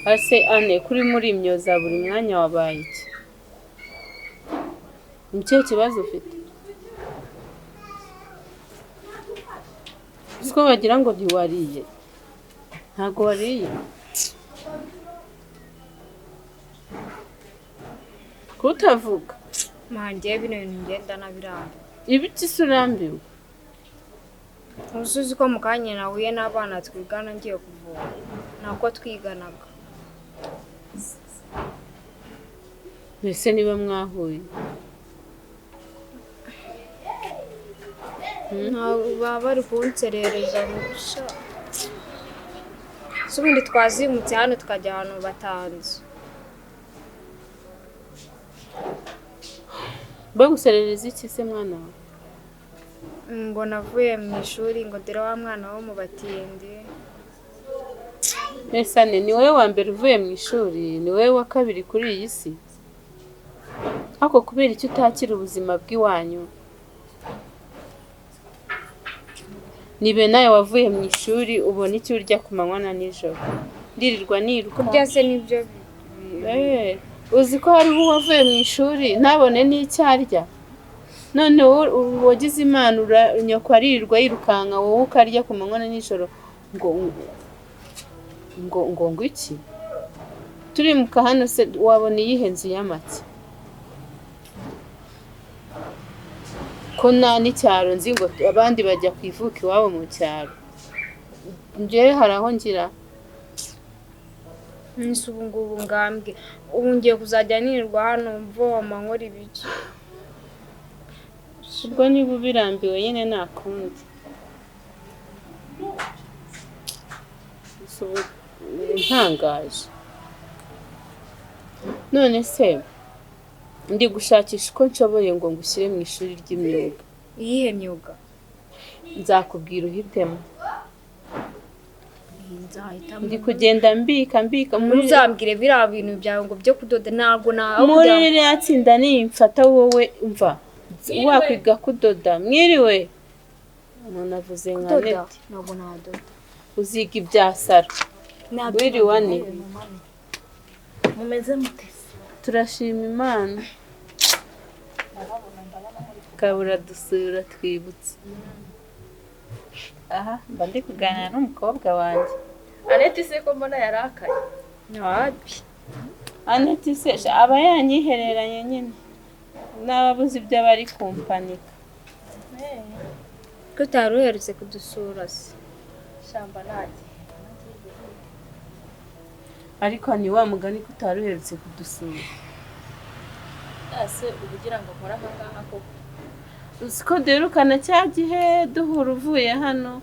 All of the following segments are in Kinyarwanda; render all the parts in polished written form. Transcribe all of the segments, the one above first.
ase ane kuri muri imyoza buri mwanya wabaye iki nicyo kibazo ufite siko bagira ngo ntiwariye ntago wariye kutavuga mangiye bino bintu ngenda nabirambe ibiki surambiwe uzuzi ko mukanye nahuye n'abana twigana ngiye kuvoma nako twiganaga mbese niba mwahuye baba bari kunserereza gusha subundi twazimutse hano tukajya ahantu batanze baguserereza iki se mwana wawe ngo navuye mu ishuri ngo dore wa mwana wo mu batindi Mesane ni wowe wa mbere uvuye mu ishuri ni wowe wa kabiri kuri iyi si ako kubera icyo utakira ubuzima bw'iwanyu nibe nawe wavuye mu ishuri ubona icyo urya ku manywa na nijoro ndirirwa niruka kurya se nibyo uzi ko hariho uwavuye mu ishuri ntabone n'icyo arya none wagize imana nyoko aririrwa yirukanka wowe ukarya ku manywa na nijoro ngo iki turimuka hano se wabona iyihe nzu y'amake ko nta n'icyaro nzi ngo abandi bajya kwivuka iwabo mu cyaro njyewe hari aho ngira nisi ubu ngubu ngambwe ubu ngiye kuzajya nirirwa hano mvoma nkora ibiki ubwo niba ubirambiwe nyine nakundi ntangaje none se ndi gushakisha uko nshoboye ngo ngushyire mu ishuri ry'imyuga iyihe myuga nzakubwira uhitemo ndi kugenda mbika muzambwire biriya bintu byawe ngo byo kudoda ntabwo muri ririya tsinda nimfata wowe umva wakwiga kudoda mwiriwe umuntu avuze nka neti ntabwo nadoda uziga ibya saro wiriwe ane mumeze mute turashima imana kabura dusura twibutse aha mba ndi kuganira n'umukobwa wanjye Aneti se ko mbona yarakaye wapi Aneti se aba yanyihereranye nyine n'ababuze ibyo bari kumpanika ko utaruherutse kudusura se shamba nagiye ariko ni wa mugani ko utaruherutse kudusura ase ubugira ngo nkora ahangaha ko uziko derukana cya gihe duhura uvuye hano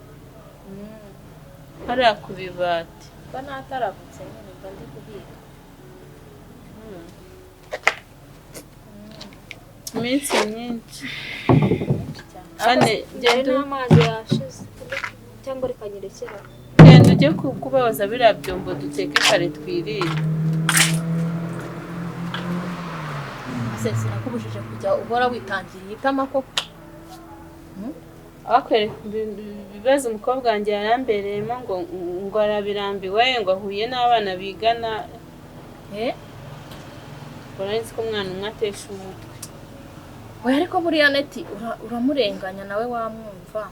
hariya ku bibati ba nataravutse nyine mba ndi kuhiga iminsi myinshi ane genda n'amazi yashize cyangwa rikanyerekera genda ujye kubabaza biriya byombo duteke kare twirire sese nakubujije kujya uhora witangiriye itama koko akwereka ibibazo umukobwa wanjye yarambereyemo ngo arabirambiwe ngo ahuye n'abana bigana uranzi ko umwana umwe atesha umutwe we ariko buriya Neti uramurenganya nawe wamwumva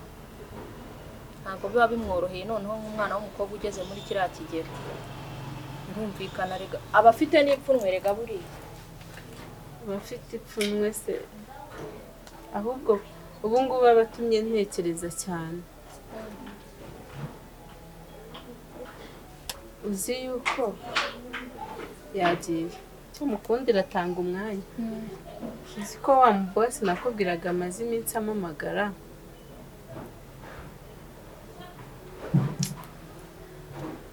ntabwo biba bimworoheye noneho nk'umwana w'umukobwa ugeze muri kiriya kigero birumvikana rega abafite n'ipfunwe rega buriya abafite ipfunwe se ahubwo ubu ngubu abatumye ntekereza cyane uzi yuko yagiye umukundira atanga umwanya uzi ko wa mubosi nakubwiraga amaze iminsi amamagara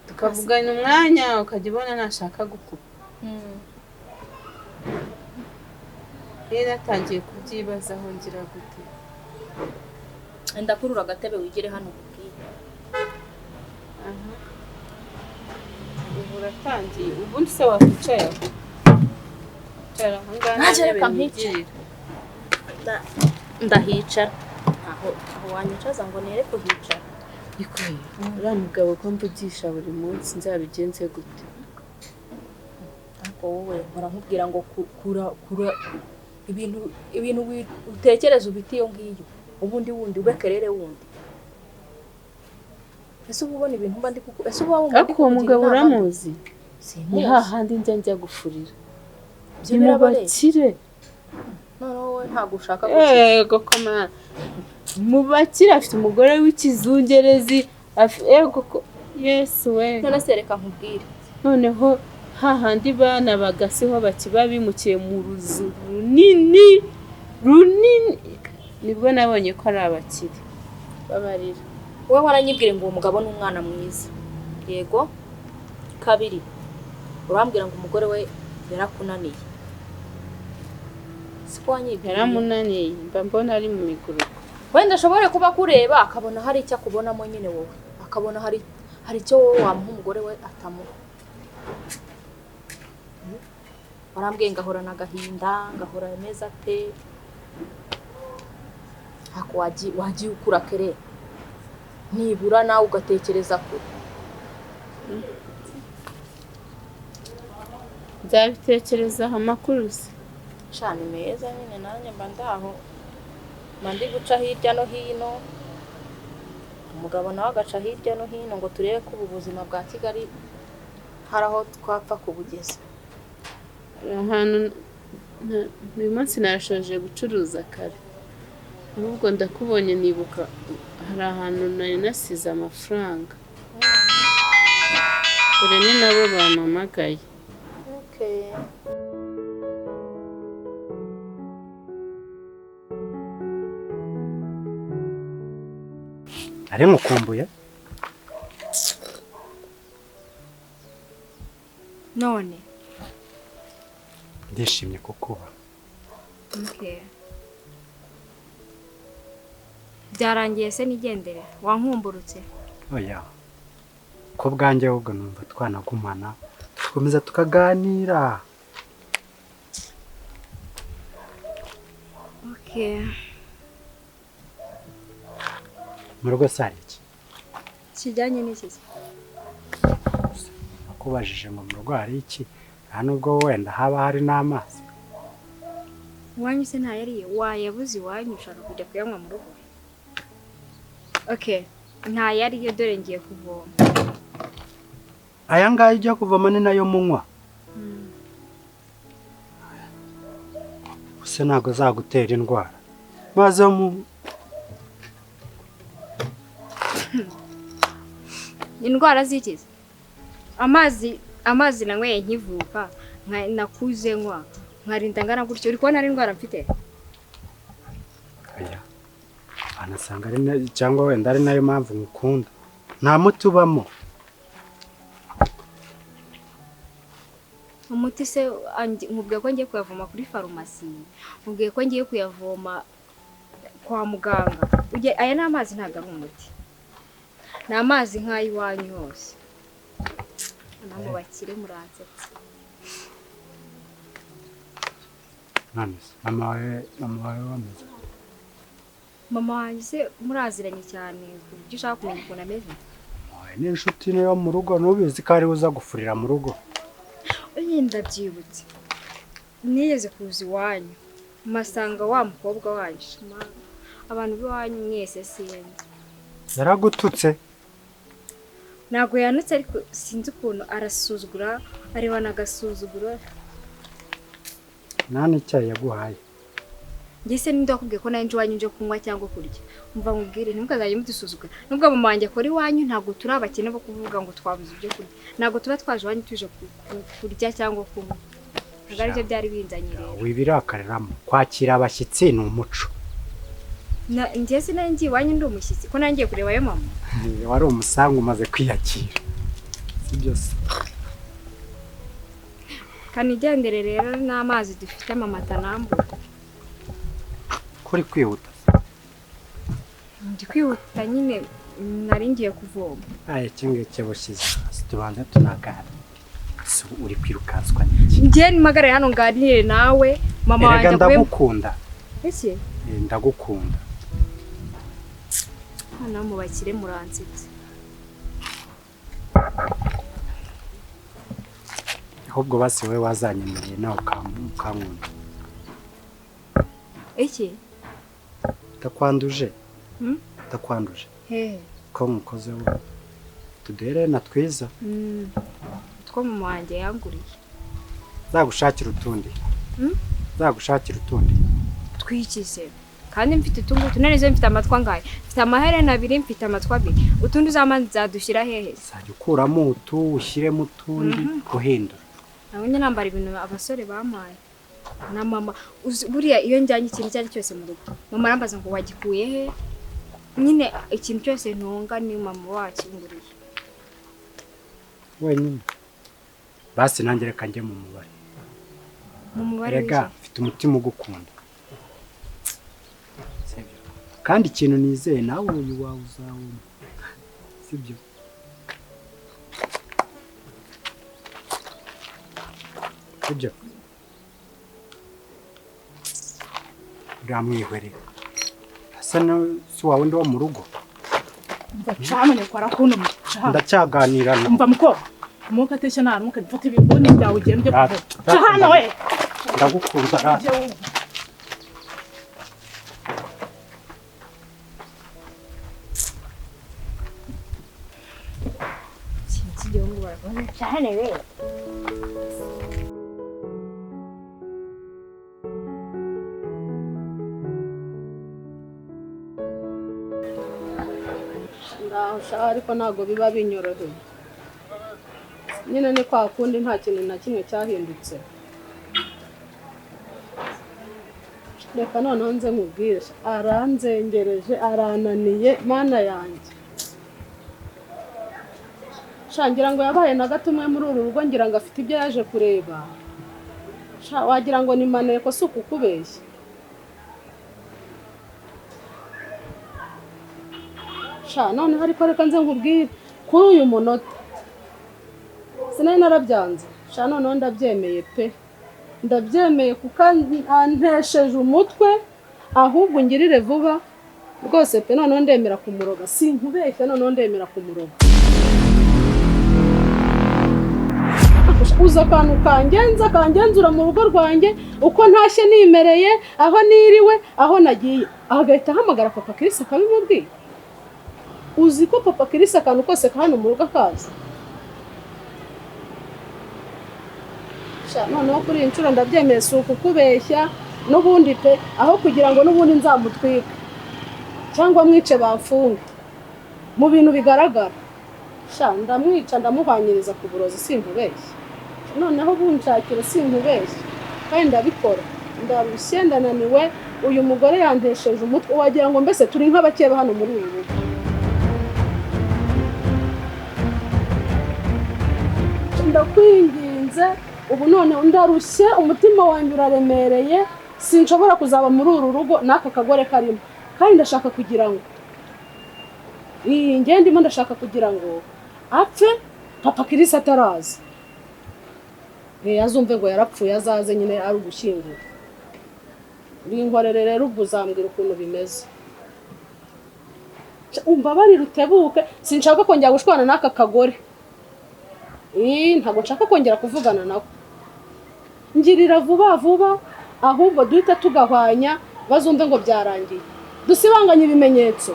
tukavugana umwanya ukajya ubona nashaka gukupa rero atangiye kubyibazaho ngira gute ndakurura agatebe wigire hano kubwiye ubu uratangiye ubundi se wakwicaye cara ahangaha reka mpicire ndahicara aho wanyicaza ngo nere kuhicara ikoye uriya mugabo ko mvugisha buri munsi nzabigenze gute ariko wowe muramubwira ngo kura ibintu utekereza ubiti iyo ngiyo ubundi wundi ubekerere wundi. Ese ubona ibintu mba ndi kuko ese uba wumva ariko umugabo uramuzi ni hahandi njya gufurira byo birabakire none wowe ntabwo ushaka yego koma mubakire afite umugore w'ikizungerezi yego Yesu we none sereka nkubwire noneho hahandi bana bagasiho bakiba bimukiye mu ruzu runini nibwo nabonye ko ari abakire babarira. Wowe waranyibwire ngo uwo mugabo ni umwana mwiza yego. Kabiri urambwira ngo umugore we yarakunaniye siko wanyibwira yaramunaniye mba mbona ari mu miguruko wenda ashobore kuba kureba akabona hari icyo akubonamo nyine wowe akabona hari icyo wowe wamuha umugore we atamuha. Warambwiye ngahora n'agahinda ngahora ameza ate ako wagiye ukura kere nibura nawe ugatekereza ko nzabitekerezaho amakuru se shani meza nyine nanjye mba ndaho mandi guca hirya no hino umugabo nawe agaca hirya no hino ngo turebe ko ubuzima bwa Kigali hari aho twapfa kubugeza. ahantu uyu munsi narashoje gucuruza kare ahubwo ndakubonye nibuka hari ahantu nari nasize amafaranga dore ni nabo bampamagaye. Okay. Ari mukumbuye none ndishimye kukuba. Okay. Byarangiye se nigendere wankumburutse. Oya ko bwanjye ahubwo numva twanagumana tukomeza tukaganira. Okay. Murugo sari iki Kijyanye n'iki? Nakubajije ngo murugo hari iki nta nubwo wenda haba hari n'amazi. Wanyu se nta yari wayabuze wanyu ushaka kujya kuyanywa mu rugo. Okay. Nta yari yo dore ngiye kuvoma. Aya ngaye ujya kuvoma ni nayo munywa. Use ntago zagutera indwara maze mu indwara zikize. Amazi nanyweye nkivuka nakuze nkwa nkarinda ngana gutyo uri kubona ari indwara mfite. Aya anasanga ari cyangwa wenda ari nayo mpamvu ngukunda nta muti ubamo. Umuti se nkubwiye ko ngiye kuyavoma kuri farumasi nkubwiye ko ngiye kuyavoma kwa muganga. Aya ni amazi ntabwo ari umuti ni amazi nk'ay'iwanyu hose. Namwe bakire muransetse. Mama wawe wameze. Mama wanjye se muraziranye cyane ku buryo ushaka kumenya ukuntu ameze. Ni inshuti niyo mu rugo nubizi ko ari uza gufurira mu rugo. Ndabyibutse nigeze kuza iwanyu masanga wa mukobwa wanyu abantu b'iwanyu mwese sinzi yaragututse. Ntabwo yanutse ariko sinzi ukuntu arasuzugura areba n'agasuzuguro. Nani cyayi yaguhaye Ngise ndakubwiye ko nanje iwanyu nje kunywa cyangwa kurya umva nkubwire ntimukazajye mudusuzugura nubwo mama wanjye akora iwanyu ntabwo turi abakene bo kuvuga ngo twabuze ibyo kurya ntabwo tuba twaje iwanyu tuje kurya cyangwa kunywa ntabwo aribyo byari binzanye rero. Wibirakaramo kwakira abashyitsi ni umuco. Njye se nanjye iwanyu ndi umushyitsi ko nangiye kureba yo mama. Wari umusango umaze kwiyakira sibyo se. Kanigendere rero n'amazi dufite amamata nambuye. Kuri kwihuta. Ndi kwihuta nyine nari ngiye kuvoma. Kingeke bushyize tubanza tunagana. Uri kwirukanswa n'iki? Njye nimagare hano nganire nawe mama wanjye akwe. Ndagukunda. Ese? Ndagukunda. Hano mu bakire muransitse. ahubwo basi wowe wazanyemereye nawe ukankunda. iki Ndakwanduje ndakwanduje he ko mukoze wowe tuduherena twiza two mu wanjye yanguriye zagushakira utundi zagushakira utundi twikize kandi mfite utungutu none zo mfite amatwa ngaye mfite amaherena 2 mfite amatwa 2 utundi uzamanza zadushyira hehe sajya ukuramo utu ushyiremo utundi guhindura nabonye nambara ibintu abasore bamaye na mama buriya iyo njyanye ikintu cyari cyose mu rugo mama arambaza ngo wagikuye he nyine ikintu cyose ntonga ni mama wakinguriye wenyine basi nanjye reka njye mu mubare rega mfite umutima ugukunda sibyo kandi ikintu nizeye nawe uyu wawe uzawumva sibyo sibyo uramwihwere asa si wawe ndi wo mu rugo ndacamanye kwa rakuno ndacyaganira umva muko umuka atesha nta nuka mfata ibibuni byawe ugende kuvuga hano we ndagukunda rata sinzi ngo barakoze cyane we ariko ntabwo biba binyoroheye nyine ni kwa kundi nta kintu na kimwe cyahindutse reka noneho nze nkubwire aranzengereje arananiye mana yanjye ngira ngo yabaye na gato umwe muri uru rugo ngira ngo afite ibyo yaje kureba wagira ngo ni maneko si ukukubeshya none ariko reka nze nkubwire kuri uyu munota sinari narabyanze noneho ndabyemeye pe ndabyemeye kuko antesheje umutwe ahubwo ngirire vuba rwose pe noneho ndemera kumuroga sinkubeshya noneho ndemera kumuroga uza akantu kangenzura mu rugo rwanjye uko ntashye nimereye aho niriwe aho nagiye agahita ahamagara papa Kirisi akabimubwira uzi ko papa Kirisi akantu kose hano mu rugo akaza noneho kuri iyi nshuro ndabyemeye si ukukubeshya n'ubundi pe aho kugira ngo n'ubundi nzamutwike cyangwa mwice bamfunge mu bintu bigaragara ndamwica ndamuhwanyiriza ku burozi sinkubeshya noneho bunshakira sinkubeshya kandi ndabikora ndarushye ndananiwe uyu mugore yandesheje umutwe wagira ngo mbese turi nk'abakeba hano muri uyu rugo ndakwinginze ubu none ndarushye umutima wanjye uraremereye sinshobora kuzaba muri uru rugo n'aka kagore karimo kandi ndashaka kugira ngo ndimo ndashaka kugira ngo apfe papa Kirisi ataraza azumve ngo yarapfuye azaze nyine ari ugushyingura binkorere rero ubwo uzambwira ukuntu bimeze umbabarire utebuke sinshaka kongera gushwana n'aka kagore ntabwo nshaka kongera kuvugana nawe ngirira vuba vuba ahubwo duhita tugahwanya bazumve ngo byarangiye dusibanganye ibimenyetso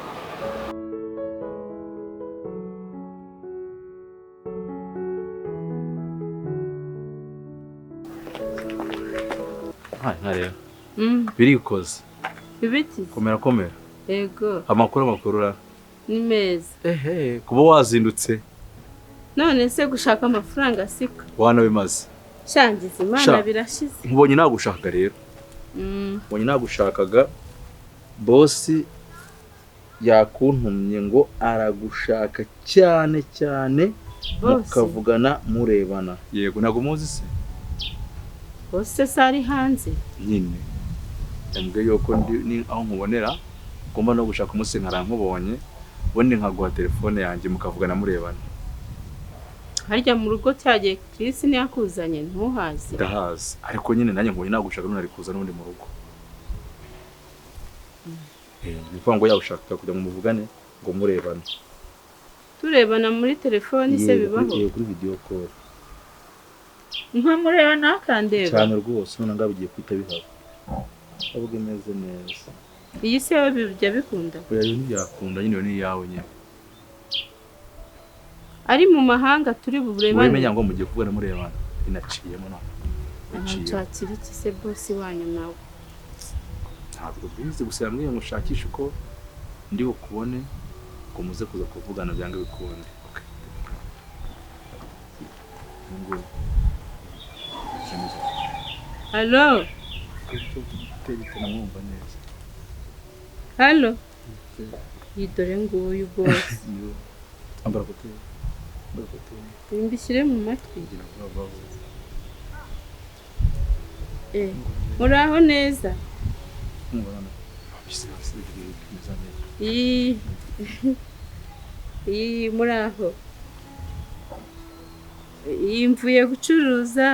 nkareba birikoze ibiki komera yego amakuru ni meza kuba wazindutse none se gushaka amafaranga sika wana bimaze shangiza imana birashize nkubonye nagushaka rero mbonye nagushakaga bosi yakuntumye ngo aragushaka cyane mukavugana murebana yego nago muzi se bose sari hanze nyine mbwe yuko ni aho nkubonera ngomba no gushaka umunsi nkarankubonye ubundi nkaguha telefone yanjye mukavugana murebana harya mu rugo cyagiye Kirisi ntiyakuzanye ntuhazi ndahazi ariko nyine nanjye nkubonye nagushaka none ari kuza n'undi mu rugo bivuga ngo yagushaka kugira ngo muvugane ngo murebane turebana muri telefone se bibaho kuri video call nkamureba nakandeba cyane rwose none ngabigiye kwita bihaba avuga imeze neza iyi se we bijya bikunda oya yo ntiyakunda nyine ni yawe nyine ari mu mahanga turi burebane wowe menya ngo mugiye kuvugana murebana inaciyemo no nshakira iki se boss wanyu nawe ntabwo bizi gusa yambwiye ngo ushakishe uko ndi bukubone ngo muze kuza kuvugana byanga bikunde ngo Hello Hello Yidore nguyu boss ambara kote Imbishyire mu matwi muraho neza muraho mvuye gucuruza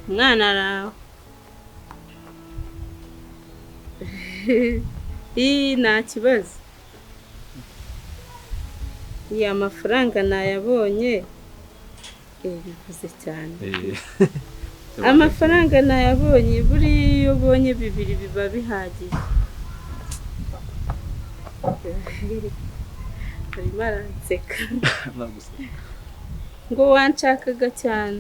mwana araho nta kibazo amafaranga nayabonye bivuze cyane amafaranga nayabonye buriya iyo ubonye bibiri biba bihagije arimo aranseka ngo wanshakaga cyane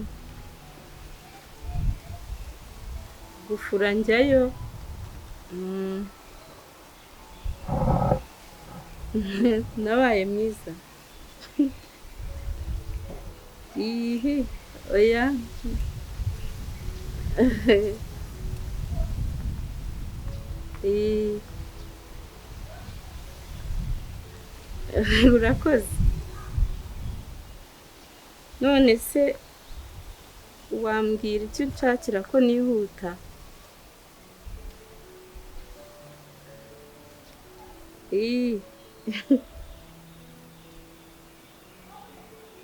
gufura njyayo nabaye mwiza oya urakoze none se wambwira icyo nshakira ko nihuta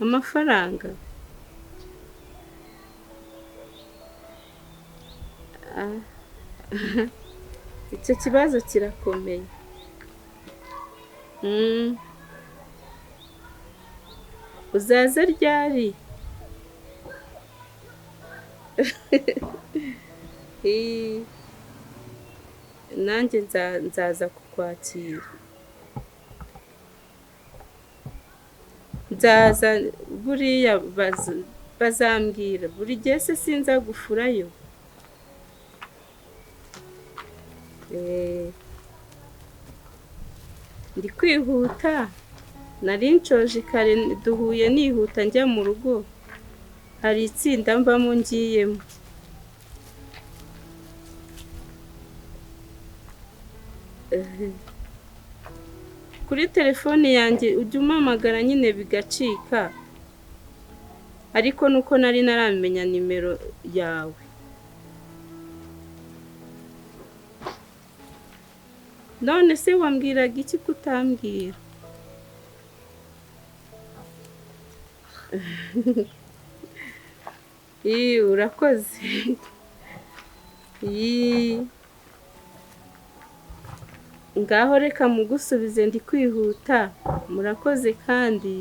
amafaranga icyo kibazo kirakomeye uzaza ryari nanjye nzaza kukwakira nzaza buriya bazambwira buri gihe se sinza gufurayo ndi kwihuta nari nshoje kare duhuye nihuta njya mu rugo hari itsinda mbamo ngiyemo kuri telefone yanjye ujya umpamagara nyine bigacika ariko nuko nari naramenya nimero yawe none se wambwiraga iki kutambwira urakoze ngaho reka mugusubize ndi kwihuta murakoze kandi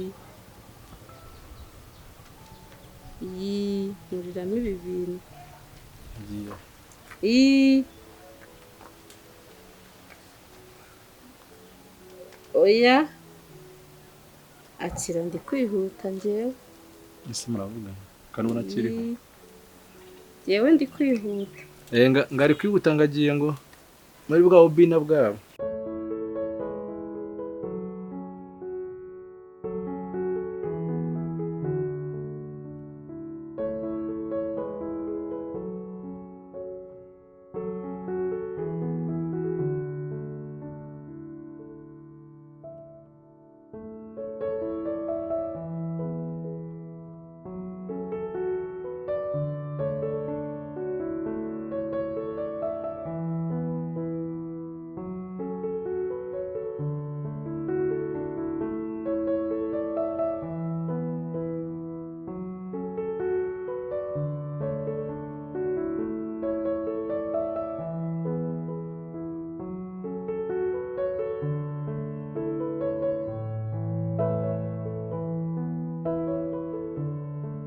muriramo ibi bintu oya akira ndi kwihuta njyewe ese muravuga kandi unakiriho njyewe ndi kwihuta ngari kwihuta ngagiye ngo muri bwa ubina bwabo